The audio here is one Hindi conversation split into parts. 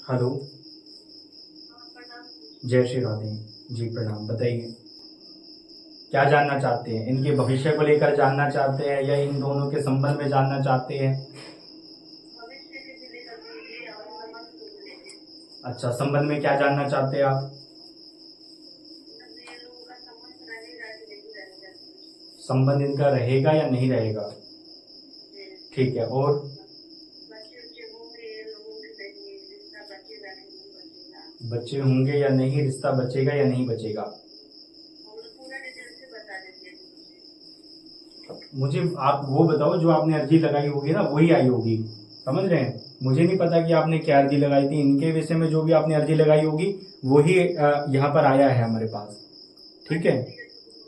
हेलो। जय श्री राधे। जी प्रणाम। बताइए क्या जानना चाहते हैं? इनके भविष्य को लेकर जानना चाहते हैं या इन दोनों के संबंध में जानना चाहते हैं? अच्छा, संबंध में क्या जानना चाहते हैं आप? संबंध इनका रहेगा या नहीं रहेगा? ठीक है। और बच्चे होंगे या नहीं, रिश्ता बचेगा या नहीं बचेगा? मुझे आप वो बताओ जो आपने अर्जी लगाई होगी ना वही आई होगी, समझ रहे हैं? मुझे नहीं पता कि आपने क्या अर्जी लगाई थी। इनके विषय में जो भी आपने अर्जी लगाई होगी वही यहाँ पर आया है हमारे पास। ठीक है,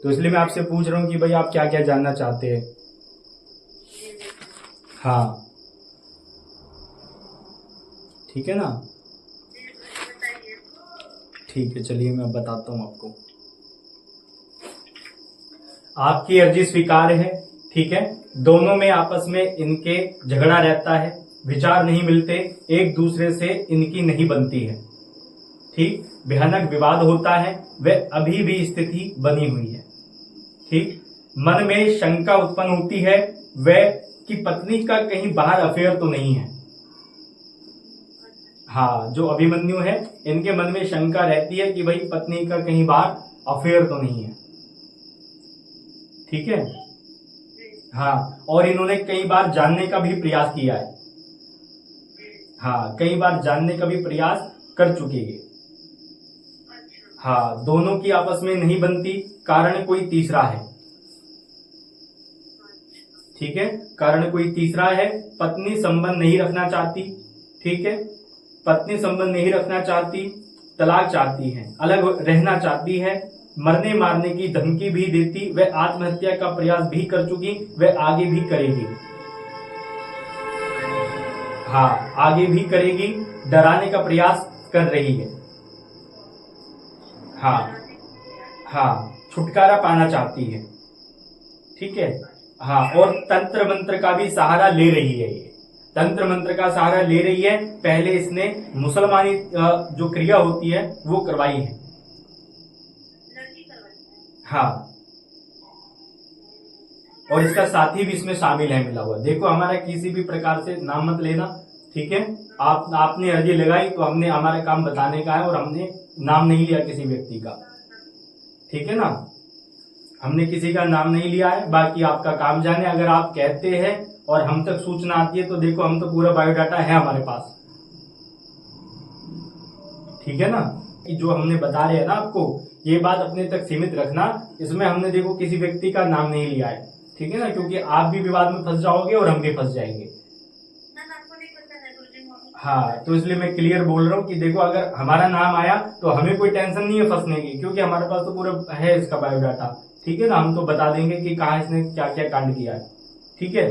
तो इसलिए मैं आपसे पूछ रहा हूँ कि भाई आप क्या क्या जानना चाहते हैं। हाँ ठीक है ना। ठीक है, चलिए मैं बताता हूँ आपको। आपकी अर्जी स्वीकार है। ठीक है, दोनों में आपस में इनके झगड़ा रहता है, विचार नहीं मिलते, एक दूसरे से इनकी नहीं बनती है। ठीक, भयानक विवाद होता है, वह अभी भी स्थिति बनी हुई है। ठीक, मन में शंका उत्पन्न होती है वह कि पत्नी का कहीं बाहर अफेयर तो नहीं है। हाँ, जो अभिमन्यु है इनके मन में शंका रहती है कि भाई पत्नी का कहीं बाहर अफेयर तो नहीं है। ठीक है। हाँ, और इन्होंने कई बार जानने का भी प्रयास किया है। हाँ, कई बार जानने का भी प्रयास कर चुके हैं। हाँ, दोनों की आपस में नहीं बनती, कारण कोई तीसरा है। ठीक है, कारण कोई तीसरा है। पत्नी संबंध नहीं रखना चाहती। ठीक है, पत्नी संबंध नहीं रखना चाहती, तलाक चाहती है, अलग रहना चाहती है, मरने मारने की धमकी भी देती, वह आत्महत्या का प्रयास भी कर चुकी, वह आगे भी करेगी। हाँ, आगे भी करेगी, डराने का प्रयास कर रही है। हाँ हाँ, छुटकारा पाना चाहती है। ठीक है। हाँ, और तंत्र मंत्र का भी सहारा ले रही है। ये तंत्र मंत्र का सहारा ले रही है। पहले इसने मुसलमानी जो क्रिया होती है वो करवाई है। हाँ, और इसका साथी भी इसमें शामिल है, मिला हुआ। देखो, हमारा किसी भी प्रकार से नाम मत लेना। ठीक है, आपने अर्जी लगाई तो हमने हमारा काम बताने का है और हमने नाम नहीं लिया किसी व्यक्ति का। ठीक है ना, हमने किसी का नाम नहीं लिया है। बाकी आपका काम जाने, अगर आप कहते हैं और हम तक सूचना आती है तो देखो हम तो पूरा बायोडाटा है हमारे पास। ठीक है ना, जो हमने बता रहे हैं ना आपको, ये बात अपने तक सीमित रखना। इसमें हमने देखो किसी व्यक्ति का नाम नहीं लिया है। ठीक है ना, क्योंकि आप भी विवाद में फंस जाओगे और हम भी फंस जाएंगे। हाँ, तो इसलिए मैं क्लियर बोल रहा हूँ कि देखो अगर हमारा नाम आया तो हमें कोई टेंशन नहीं है फंसने की, क्योंकि हमारे पास तो पूरा है इसका बायोडाटा। ठीक है ना, हम तो बता देंगे कि कहाँ इसने क्या क्या कांड किया है। ठीक है,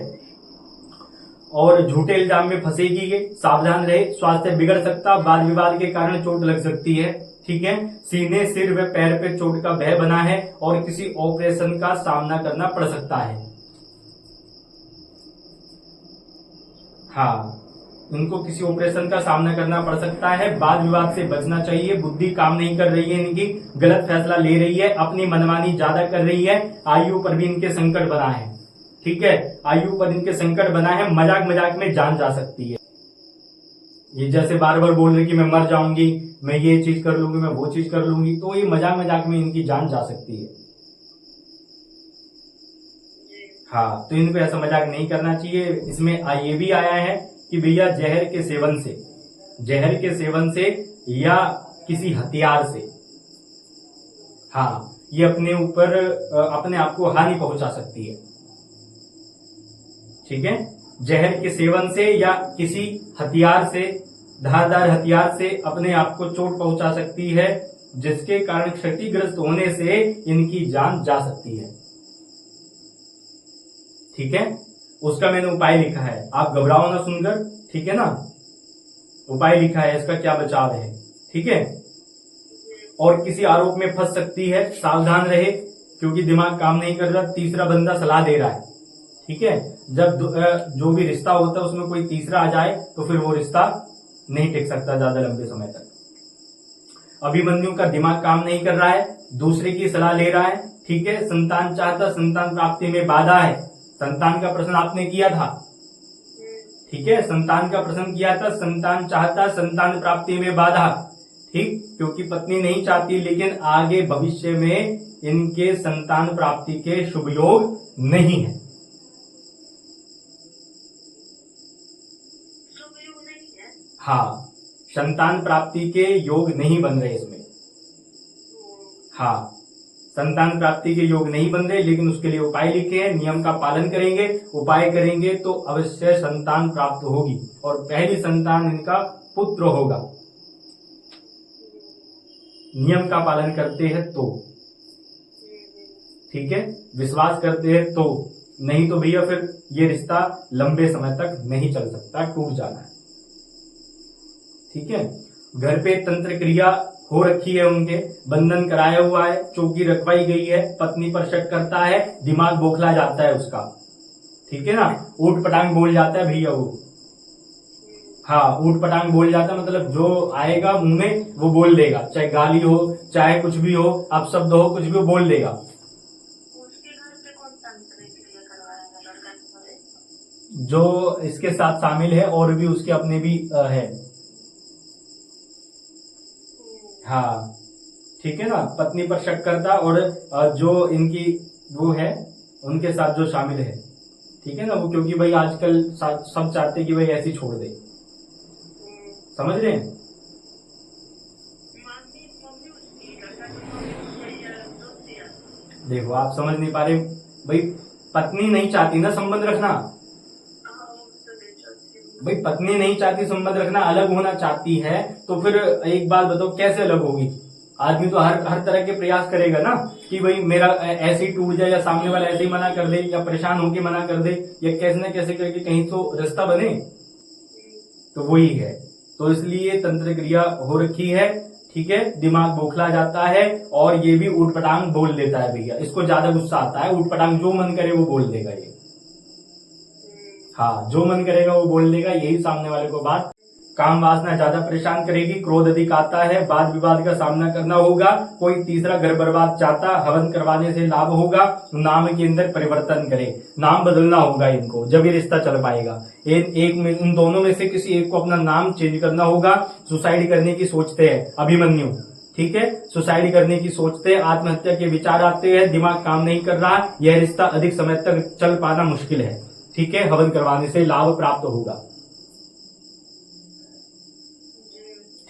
और झूठे इल्जाम में फंसेगी ये, सावधान रहे, स्वास्थ्य बिगड़ सकता, वाद विवाद के कारण चोट लग सकती है। ठीक है, सीने, सिर व पैर पे चोट का भय बना है और किसी ऑपरेशन का सामना करना पड़ सकता है। हाँ, उनको किसी ऑपरेशन का सामना करना पड़ सकता है। वाद विवाद से बचना चाहिए। बुद्धि काम नहीं कर रही है इनकी, गलत फैसला ले रही है, अपनी मनमानी ज्यादा कर रही है। आयु पर भी इनके संकट बना है। ठीक है, आयु पर इनके संकट बना है। मजाक मजाक में जान जा सकती है। ये जैसे बार बार बोल रहे कि मैं मर जाऊंगी, मैं ये चीज कर लूंगी, मैं वो चीज कर लूंगी, तो ये मजाक मजाक में इनकी जान जा सकती है। हाँ, तो इनको ऐसा मजाक नहीं करना चाहिए। इसमें ये भी आया है कि भैया जहर के सेवन से या किसी हथियार से, हाँ, ये अपने ऊपर अपने आप को हानि पहुंचा सकती है। ठीक है, जहर के सेवन से या किसी हथियार से, धारदार हथियार से अपने आप को चोट पहुंचा सकती है, जिसके कारण क्षतिग्रस्त होने से इनकी जान जा सकती है। ठीक है, उसका मैंने उपाय लिखा है, आप घबराओ ना सुनकर। ठीक है ना, उपाय लिखा है, इसका क्या बचाव है। ठीक है, और किसी आरोप में फंस सकती है, सावधान रहे, क्योंकि दिमाग काम नहीं कर रहा, तीसरा बंदा सलाह दे रहा है। ठीक है, जब जो भी रिश्ता होता है उसमें कोई तीसरा आ जाए तो फिर वो रिश्ता नहीं टिक सकता ज्यादा लंबे समय तक। अभिमन्यु का दिमाग काम नहीं कर रहा है, दूसरे की सलाह ले रहा है, ठीक है। संतान चाहता, संतान प्राप्ति में बाधा है। संतान का प्रश्न आपने किया था, ठीक है, संतान का प्रश्न किया था, संतान चाहता, संतान प्राप्ति में बाधा, ठीक, क्योंकि पत्नी नहीं चाहती, लेकिन आगे भविष्य में इनके संतान प्राप्ति के शुभ योग नहीं है। हाँ, संतान प्राप्ति के योग नहीं बन रहे इसमें। हाँ, संतान प्राप्ति के योग नहीं बन रहे, लेकिन उसके लिए उपाय लिखे हैं, नियम का पालन करेंगे, उपाय करेंगे तो अवश्य संतान प्राप्त होगी और पहली संतान इनका पुत्र होगा। नियम का पालन करते हैं तो, ठीक है, विश्वास करते हैं तो, नहीं तो भैया फिर ये रिश्ता लंबे समय तक नहीं चल सकता, टूट जाना है, ठीक है। घर पे तंत्र क्रिया हो रखी है, उनके बंधन कराया हुआ है, चौकी रखवाई गई है, पत्नी पर शक करता है, दिमाग बौखला जाता है उसका, ठीक है ना, ऊट पटांग बोल जाता है भैया वो। हाँ, ऊट पटांग बोल जाता है, मतलब जो आएगा मुंह में वो बोल देगा, चाहे गाली हो, चाहे कुछ भी हो, अपशब्द हो, कुछ भी बोल देगा। उसके घर पे कौन तंत्र क्रिया करवाएगा? लड़का के घरे जो इसके साथ शामिल है और भी उसके अपने भी है। हाँ, ठीक है ना, पत्नी पर शक करता और जो इनकी वो है उनके साथ जो शामिल है, ठीक है ना, वो क्योंकि भाई आजकल सब चाहते कि भाई ऐसे छोड़ दे, समझ रहे हैं। देखो आप समझ नहीं पा रहे भाई, पत्नी नहीं चाहती ना संबंध रखना, भाई पत्नी नहीं चाहती संबंध रखना, अलग होना चाहती है, तो फिर एक बात बताओ कैसे अलग होगी? आदमी तो हर तरह के प्रयास करेगा ना कि भाई मेरा ऐसे ही टूट जाए, या सामने वाला ऐसे ही मना कर दे, या परेशान होके मना कर दे, या कैसे न कैसे करके कहीं तो रिश्ता बने, तो वही है। तो इसलिए तंत्र क्रिया हो रखी है, ठीक है, दिमाग बौखला जाता है और ये भी ऊटपटांग बोल देता है भैया, इसको ज्यादा गुस्सा आता है, ऊटपटांग जो मन करे वो बोल देगा ये। हाँ, जो मन करेगा वो बोल देगा, यही सामने वाले को बात। काम वासना ज्यादा परेशान करेगी, क्रोध अधिक आता है, वाद विवाद का सामना करना होगा, कोई तीसरा घर बर्बाद चाहता, हवन करवाने से लाभ होगा, नाम के अंदर परिवर्तन करे, नाम बदलना होगा इनको, जब ये रिश्ता चल पाएगा। इन दोनों में से किसी एक को अपना नाम चेंज करना होगा। सुसाइड करने की सोचते हैं अभिमन्यु, ठीक है, सुसाइड करने की सोचते हैं, आत्महत्या के विचार आते हैं, दिमाग काम नहीं कर रहा, यह रिश्ता अधिक समय तक चल पाना मुश्किल है, ठीक है, हवन करवाने से लाभ प्राप्त होगा,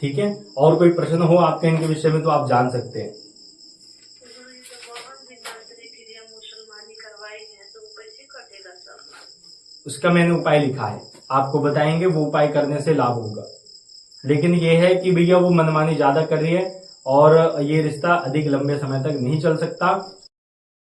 ठीक है। और कोई प्रश्न हो आपके इनके विषय में तो आप जान सकते हैं। उसका मैंने उपाय लिखा है, आपको बताएंगे, वो उपाय करने से लाभ होगा। लेकिन ये है कि भैया वो मनमानी ज्यादा कर रही है और ये रिश्ता अधिक लंबे समय तक नहीं चल सकता।